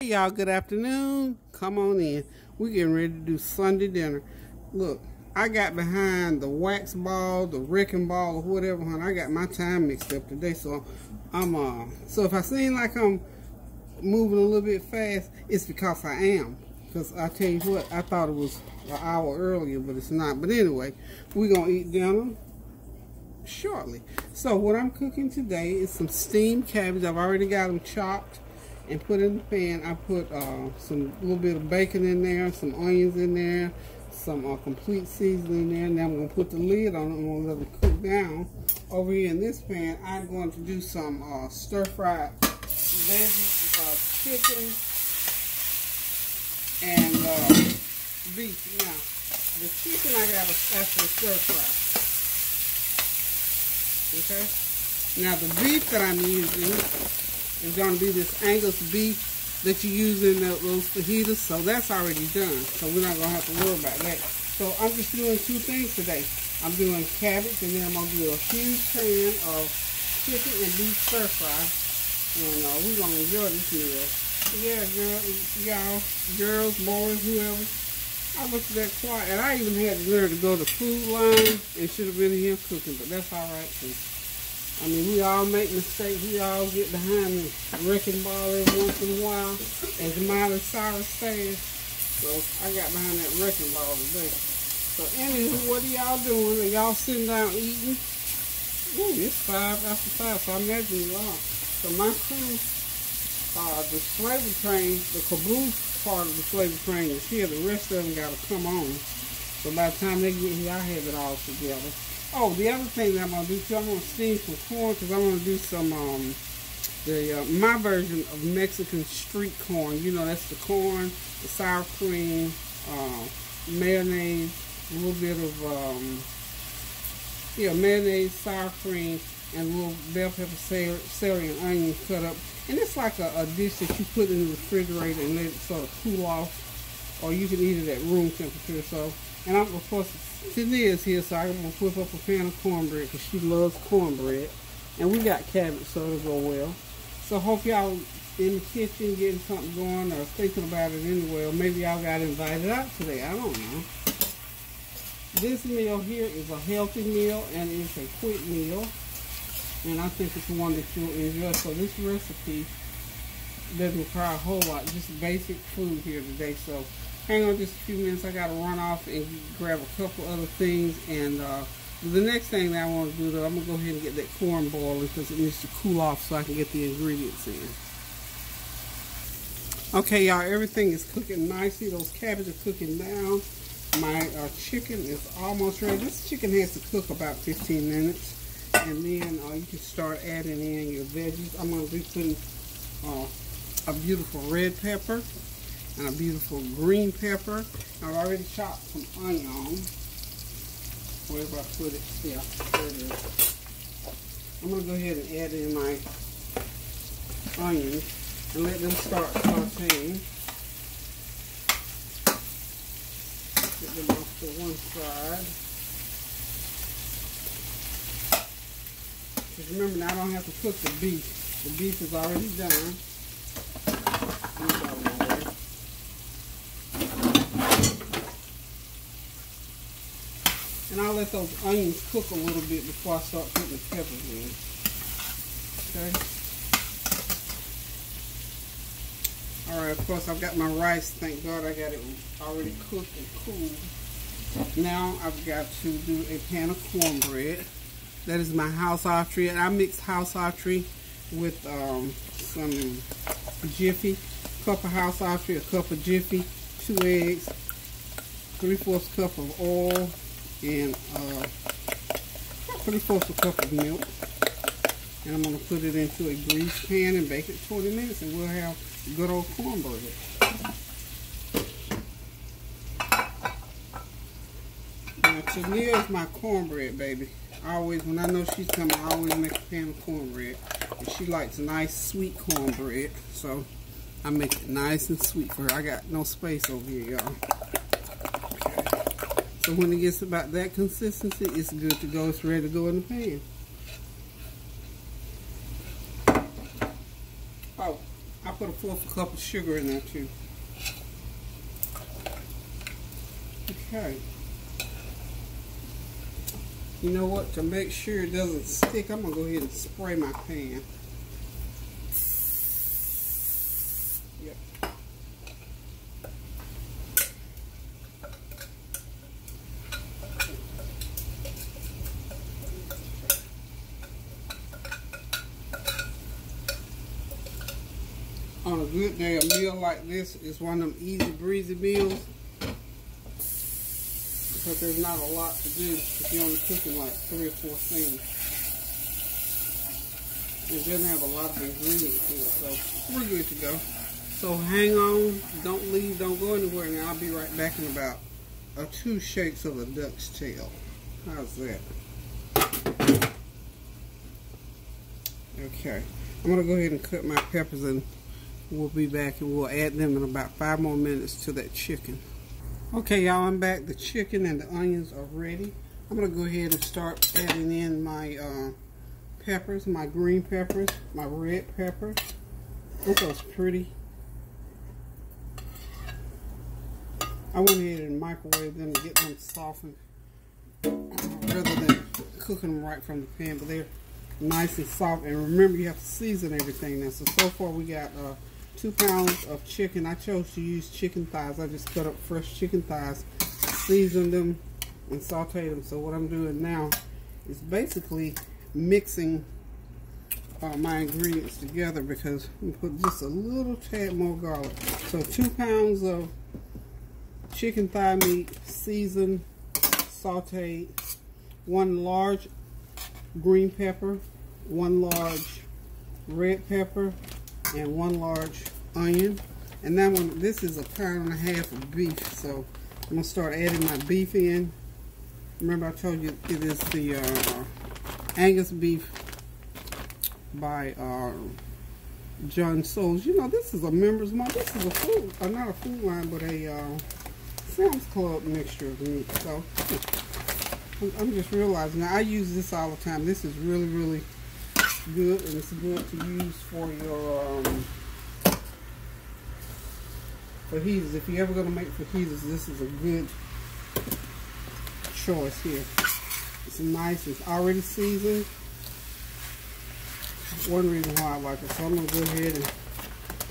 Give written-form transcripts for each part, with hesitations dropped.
Hey y'all, good afternoon. Come on in. We're getting ready to do Sunday dinner. Look, I got behind the wax ball, the wrecking ball, or whatever, honey. I got my time mixed up today, so so if I seem like I'm moving a little bit fast, it's because I am. Because I tell you what, I thought it was an hour earlier, but it's not. But anyway, we're gonna eat dinner shortly. So what I'm cooking today is some steamed cabbage. I've already got them chopped and put in the pan. I put some little bit of bacon in there, some onions in there, some complete seasoning in there, and then I'm going to put the lid on it and I'm going to let it cook down. Over here in this pan, I'm going to do some stir-fried veggies, chicken, and beef. Now, the chicken I got to actually stir-fry. Okay? Now, the beef that I'm using is going to be this Angus beef that you use in those fajitas, so that's already done, so we're not going to have to worry about that. So I'm just doing two things today. I'm doing cabbage, and then I'm going to do a huge pan of chicken and beef stir fry, and we're going to enjoy this meal. Yeah, y'all, girls, boys, whoever. I looked at that clock, and I even had to learn to go to food line and should have been here cooking, but that's all right too. I mean, we all make mistakes. We all get behind the wrecking ball every once in a while, as Miley Cyrus says. So I got behind that wrecking ball today. So anywho, what are y'all doing? Are y'all sitting down eating? Ooh, it's 5 after 5, so I imagine you are. So my crew, the flavor train, the caboose part of the flavor train is here. The rest of them got to come on. So by the time they get here, I have it all together. Oh, the other thing that I'm going to do too, I'm going to steam some corn, because I'm going to do some, my version of Mexican street corn. You know, that's the corn, the sour cream, mayonnaise, a little bit of, mayonnaise, sour cream, and a little bell pepper, celery, and onion cut up. And it's like a dish that you put in the refrigerator and let it sort of cool off, or you can eat it at room temperature. So, and I'm, of course, Tania's here, so I'm going to whip up a pan of cornbread, because she loves cornbread. And we got cabbage, so it'll go well. So hope y'all in the kitchen getting something going, or thinking about it anyway, or maybe y'all got invited out today. I don't know. This meal here is a healthy meal, and it's a quick meal. And I think it's one that you'll enjoy. So this recipe doesn't require a whole lot, just basic food here today. So hang on just a few minutes. I got to run off and grab a couple other things. And the next thing that I want to do, though, I'm going to go ahead and get that corn boiling, because it needs to cool off so I can get the ingredients in. Okay, y'all, everything is cooking nicely. Those cabbage are cooking down. My chicken is almost ready. This chicken has to cook about 15 minutes. And then you can start adding in your veggies. I'm going to be putting a beautiful red pepper and a beautiful green pepper. I've already chopped some onion on. Wherever I put it, yeah, there it is. I'm going to go ahead and add in my onions and let them start sauteing. Get them off to one side. Because remember, now I don't have to cook the beef. The beef is already done. And I'll let those onions cook a little bit before I start putting the peppers in. Okay? Alright, of course I've got my rice. Thank God I got it already cooked and cooled. Now I've got to do a pan of cornbread. That is my house artery, and I mixed house artery with some Jiffy, cup of house artery, a cup of Jiffy, 2 eggs, 3/4 cup of oil, and 3/4 cup of milk. And I'm going to put it into a greased pan and bake it 20 minutes, and we'll have good old cornbread. Now, Tania is my cornbread baby. Always, when I know she's coming, I always make a pan of cornbread. And she likes nice, sweet cornbread. So, I make it nice and sweet for her. I got no space over here, y'all. Okay. So, when it gets about that consistency, it's good to go. It's ready to go in the pan. Oh, I put a 1/4 cup of sugar in there too. Okay. You know what? To make sure it doesn't stick, I'm gonna go ahead and spray my pan. Yep. On a good day, a meal like this is one of them easy breezy meals because there's not a lot to do if you're only cooking like 3 or 4 things. It doesn't have a lot of ingredients in it, so we're good to go. So hang on, don't leave, don't go anywhere, and I'll be right back in about 2 shakes of a duck's tail. How's that? Okay, I'm gonna go ahead and cut my peppers, and we'll be back and we'll add them in about 5 more minutes to that chicken. Okay, y'all, I'm back. The chicken and the onions are ready. I'm gonna go ahead and start adding in my peppers, my green peppers, my red peppers. Look those pretty. I went ahead and microwaved them to get them softened rather than cooking them right from the pan, but they're nice and soft. And remember, you have to season everything now. So far we got 2 pounds of chicken. I chose to use chicken thighs. I just cut up fresh chicken thighs, seasoned them, and sauteed them. So what I'm doing now is basically mixing my ingredients together, because I'm put just a little tad more garlic. So 2 pounds of chicken thigh meat, seasoned, sauteed, 1 large green pepper, 1 large red pepper, and 1 large onion. And that one, this is 1.5 pounds of beef, so I'm gonna start adding my beef in. Remember I told you it is the Angus beef by John Souls. You know, this is a members month. This is a food, not a food line, but a Sam's Club mixture of meat. So I'm just realizing now I use this all the time. This is really, really good, and it's good to use for your fajitas. If you're ever going to make fajitas, this is a good choice here. It's nice. It's already seasoned. One reason why I like it. So I'm going to go ahead and...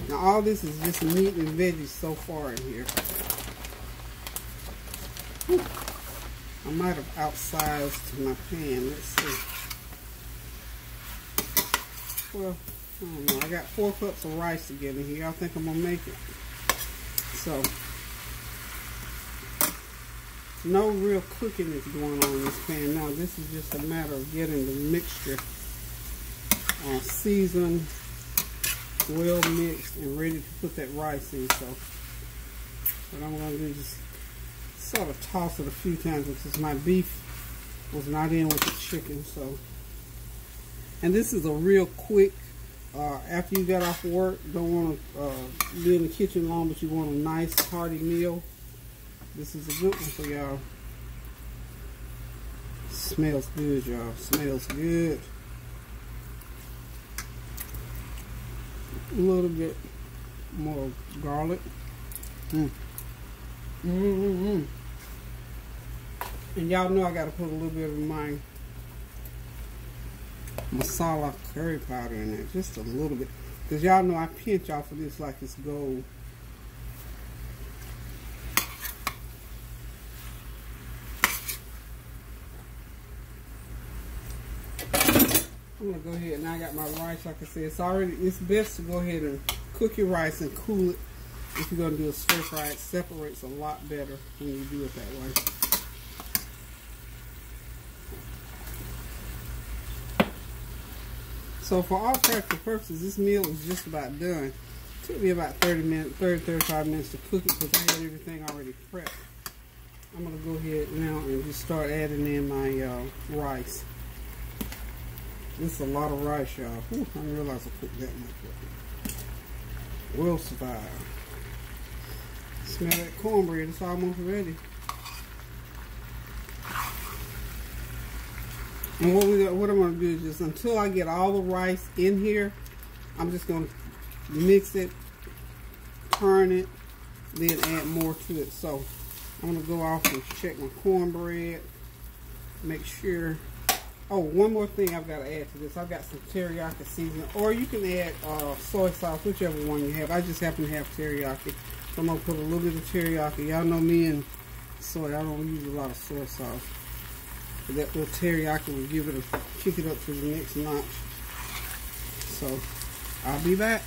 Now all this is just meat and veggies so far in here. Whew. I might have outsized my pan. Let's see. Well, I don't know. I got 4 cups of rice together here. I think I'm going to make it. So, no real cooking is going on in this pan now. This is just a matter of getting the mixture seasoned, well mixed, and ready to put that rice in. So, what I'm going to do is just sort of toss it a few times, because my beef was not in with the chicken. So, and this is a real quick, after you got off work, don't want to be in the kitchen long, but you want a nice hearty meal. This is a good one for y'all. Smells good, y'all. Smells good. A little bit more garlic. And y'all know I got to put a little bit of my masala curry powder in there, just a little bit, because y'all know I pinch off of this like it's gold. I'm gonna go ahead, now I got my rice. Like I said, it's best to go ahead and cook your rice and cool it. If you're gonna do a stir fry, it separates a lot better when you do it that way. So for all practical purposes, this meal is just about done. It took me about 35 minutes to cook it, because I had everything already prepped. I'm gonna go ahead now and just start adding in my rice. This is a lot of rice, y'all. I didn't realize I cooked that much. We'll survive. Smell that cornbread, it's almost ready. And what I'm going to do is just, until I get all the rice in here, I'm just going to mix it, turn it, then add more to it. So I'm going to go off and check my cornbread. Make sure. Oh, one more thing I've got to add to this. I've got some teriyaki seasoning. Or you can add soy sauce, whichever one you have. I just happen to have teriyaki. So I'm going to put a little bit of teriyaki. Y'all know me and soy. I don't use a lot of soy sauce. But that little teriyaki will give it a kick it up to the next notch. So I'll be back.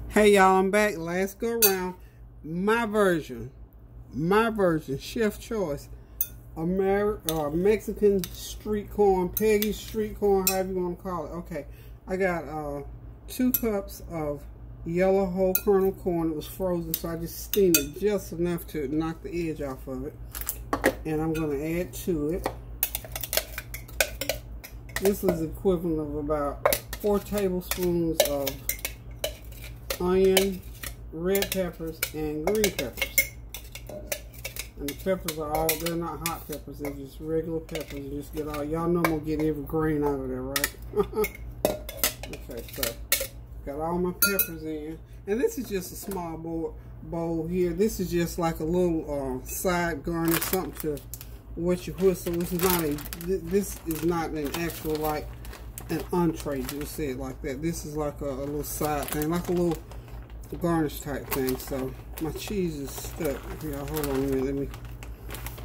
Hey y'all, I'm back. Last go around. My version, chef choice, Mexican street corn, Peggy street corn, however you want to call it. Okay, I got 2 cups of yellow whole kernel corn. It was frozen, so I just steamed it just enough to knock the edge off of it. And I'm going to add to it. This is equivalent of about 4 tablespoons of onion, red peppers, and green peppers. And the peppers are all, they're not hot peppers, they're just regular peppers. You just get all, y'all know I'm going to get every grain out of there, right? Okay, so got all my peppers in. And this is just a small bowl here. This is just like a little side garnish, something to wet your whistle. This is not an actual, like, an entree, just say it like that. This is like a little side thing, like a little garnish type thing. So my cheese is stuck here. Hold on a minute, let me.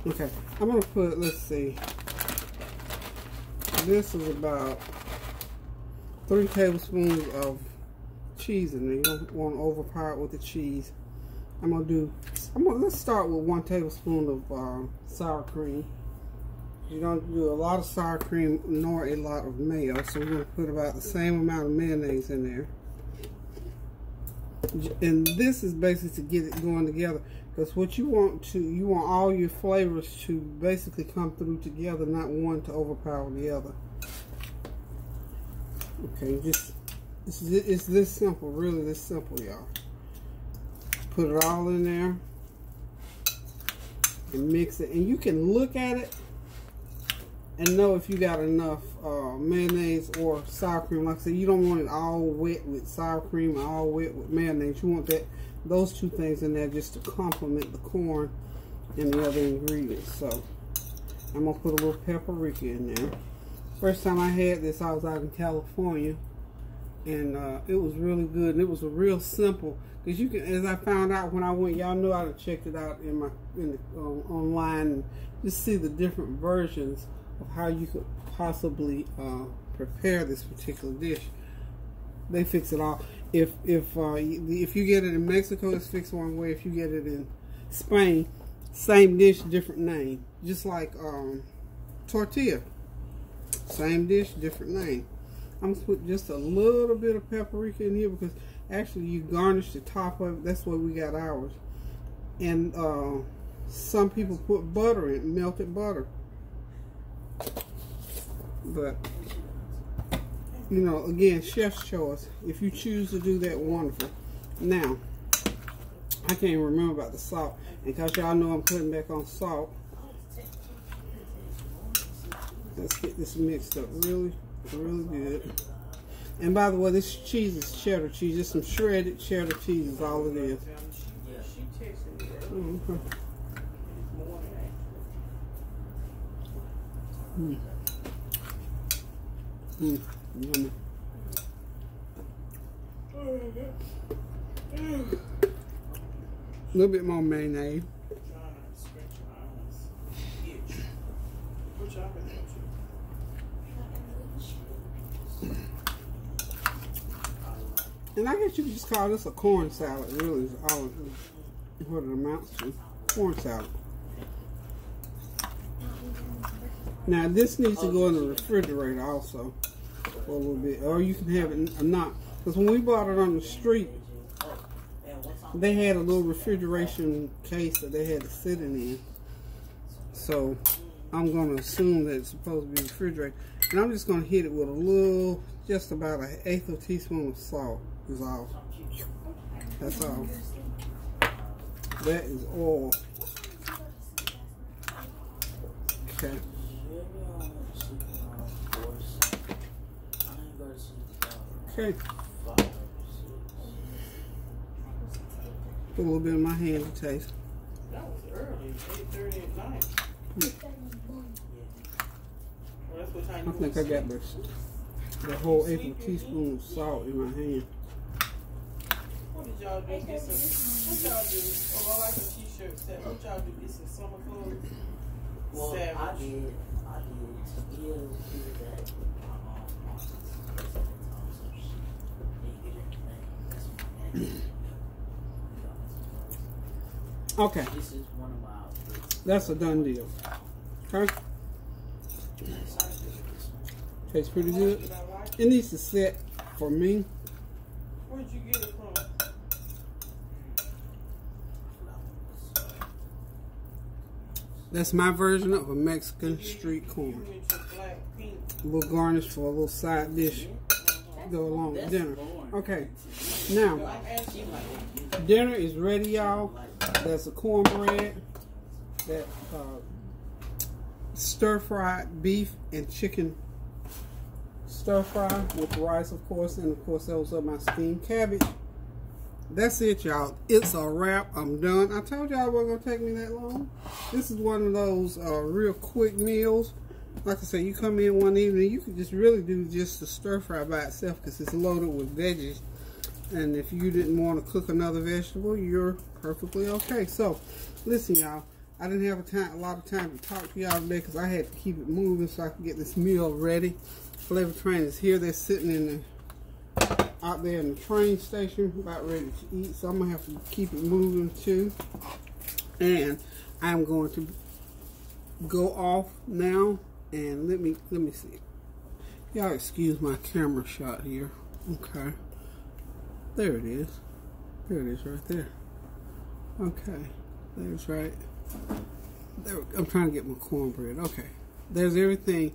Okay, I'm gonna put, let's see, this is about 3 tablespoons of cheese in there. You don't want to overpower it with the cheese. Let's start with 1 tablespoon of sour cream. You don't do a lot of sour cream nor a lot of mayo, so we're going to put about the same amount of mayonnaise in there. And this is basically to get it going together, because what you want all your flavors to basically come through together, not one to overpower the other. Okay, it's this simple, really this simple, y'all. Put it all in there and mix it, and you can look at it and know if you got enough mayonnaise or sour cream. Like I said, you don't want it all wet with sour cream and all wet with mayonnaise. You want those 2 things in there just to complement the corn and the other ingredients. So I'm gonna put a little paprika in there. First time I had this, I was out in California, and it was really good. And it was a real simple, because you can, as I found out when I went, y'all know I checked it out online and just see the different versions of how you could possibly prepare this particular dish. They fix it all. If you get it in Mexico, it's fixed one way. If you get it in Spain, same dish, different name. Just like tortilla, same dish, different name. I'm gonna put just a little bit of paprika in here, because actually you garnish the top of it. That's why we got ours. And some people put butter in, melted butter. But you know, again, chef's choice. If you choose to do that, wonderful. Now, I can't remember about the salt, because y'all know I'm putting back on salt. Let's get this mixed up really good. And by the way, this cheese is cheddar cheese. Just some shredded cheddar cheese is all it is. Okay. Yummy. A little bit more mayonnaise. And I guess you could just call this a corn salad, really, is all what it amounts to. Corn salad. Now, this needs to go in the refrigerator also for a little bit, or you can have it not. Because when we bought it on the street, they had a little refrigeration case that they had to sit in. So, I'm going to assume that it's supposed to be refrigerated. And I'm just going to hit it with a little, just about 1/8 of a teaspoon of salt is all. That's all. That is all. Okay. Okay. Put a little bit in my hand to taste. That was early, 8:30 at night. Well, that's what time I think I got the whole eighth of a teaspoon of salt in my hand. What did y'all do? Get some, what y'all do? Oh, I like a t-shirt set. What y'all do? Get some summer clothes? Well, Savage. I did that. Okay, This is one of my that's a done deal. Okay, tastes pretty good. Did I like it? It needs to set for me. Where'd you get it from? That's my version of a Mexican street corn. You went to black pink. A little garnish for a little side dish. Go along with dinner. Okay, now I'm asking you. dinner is ready, y'all. That's a cornbread, that stir-fried beef and chicken stir-fry with rice, of course, and of course those are my steamed cabbage. That's it, y'all. It's a wrap. I'm done. I told y'all it wasn't gonna take me that long. This is one of those real quick meals. Like I said, you come in one evening, you can just really do just the stir-fry by itself because it's loaded with veggies. And if you didn't want to cook another vegetable, you're perfectly okay. So, listen, y'all. I didn't have a lot of time to talk to y'all today because I had to keep it moving so I could get this meal ready. Flavor Train is here. They're sitting in out there in the train station about ready to eat. So I'm going to have to keep it moving too. And I'm going to go off now. And let me see. Y'all excuse my camera shot here. Okay. There it is. There it is right there. Okay. There's right. There, I'm trying to get my cornbread. Okay. There's everything.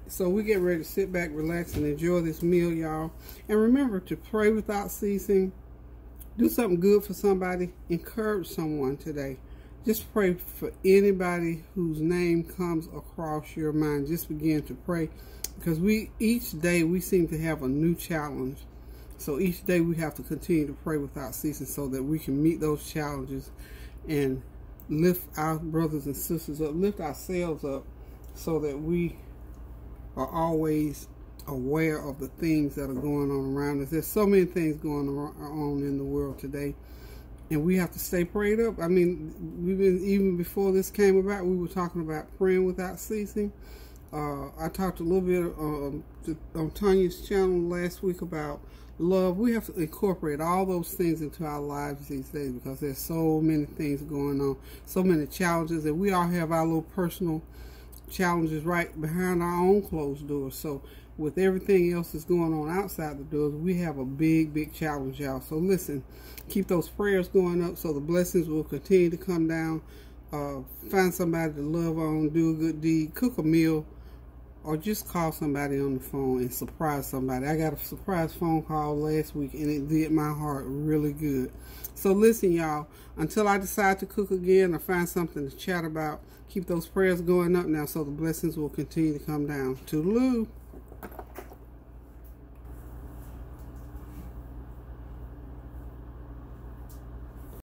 So we get ready to sit back, relax, and enjoy this meal, y'all. And remember to pray without ceasing. Do something good for somebody. Encourage someone today. Just pray for anybody whose name comes across your mind. Just begin to pray. Because each day we seem to have a new challenge. So each day we have to continue to pray without ceasing so that we can meet those challenges and lift our brothers and sisters up, lift ourselves up so that we are always aware of the things that are going on around us. There's so many things going on in the world today. And we have to stay prayed up. I mean, even before this came about, we were talking about praying without ceasing. I talked a little bit on Tanya's channel last week about love. We have to incorporate all those things into our lives these days because there's so many things going on, so many challenges, and we all have our little personal challenges right behind our own closed doors. So with everything else that's going on outside the doors, we have a big challenge, y'all. So listen, keep those prayers going up so the blessings will continue to come down. Find somebody to love on, do a good deed, cook a meal, or just call somebody on the phone and surprise somebody. I got a surprise phone call last week and it did my heart really good. So listen, y'all, until I decide to cook again or find something to chat about, keep those prayers going up now so the blessings will continue to come down. Toodaloo.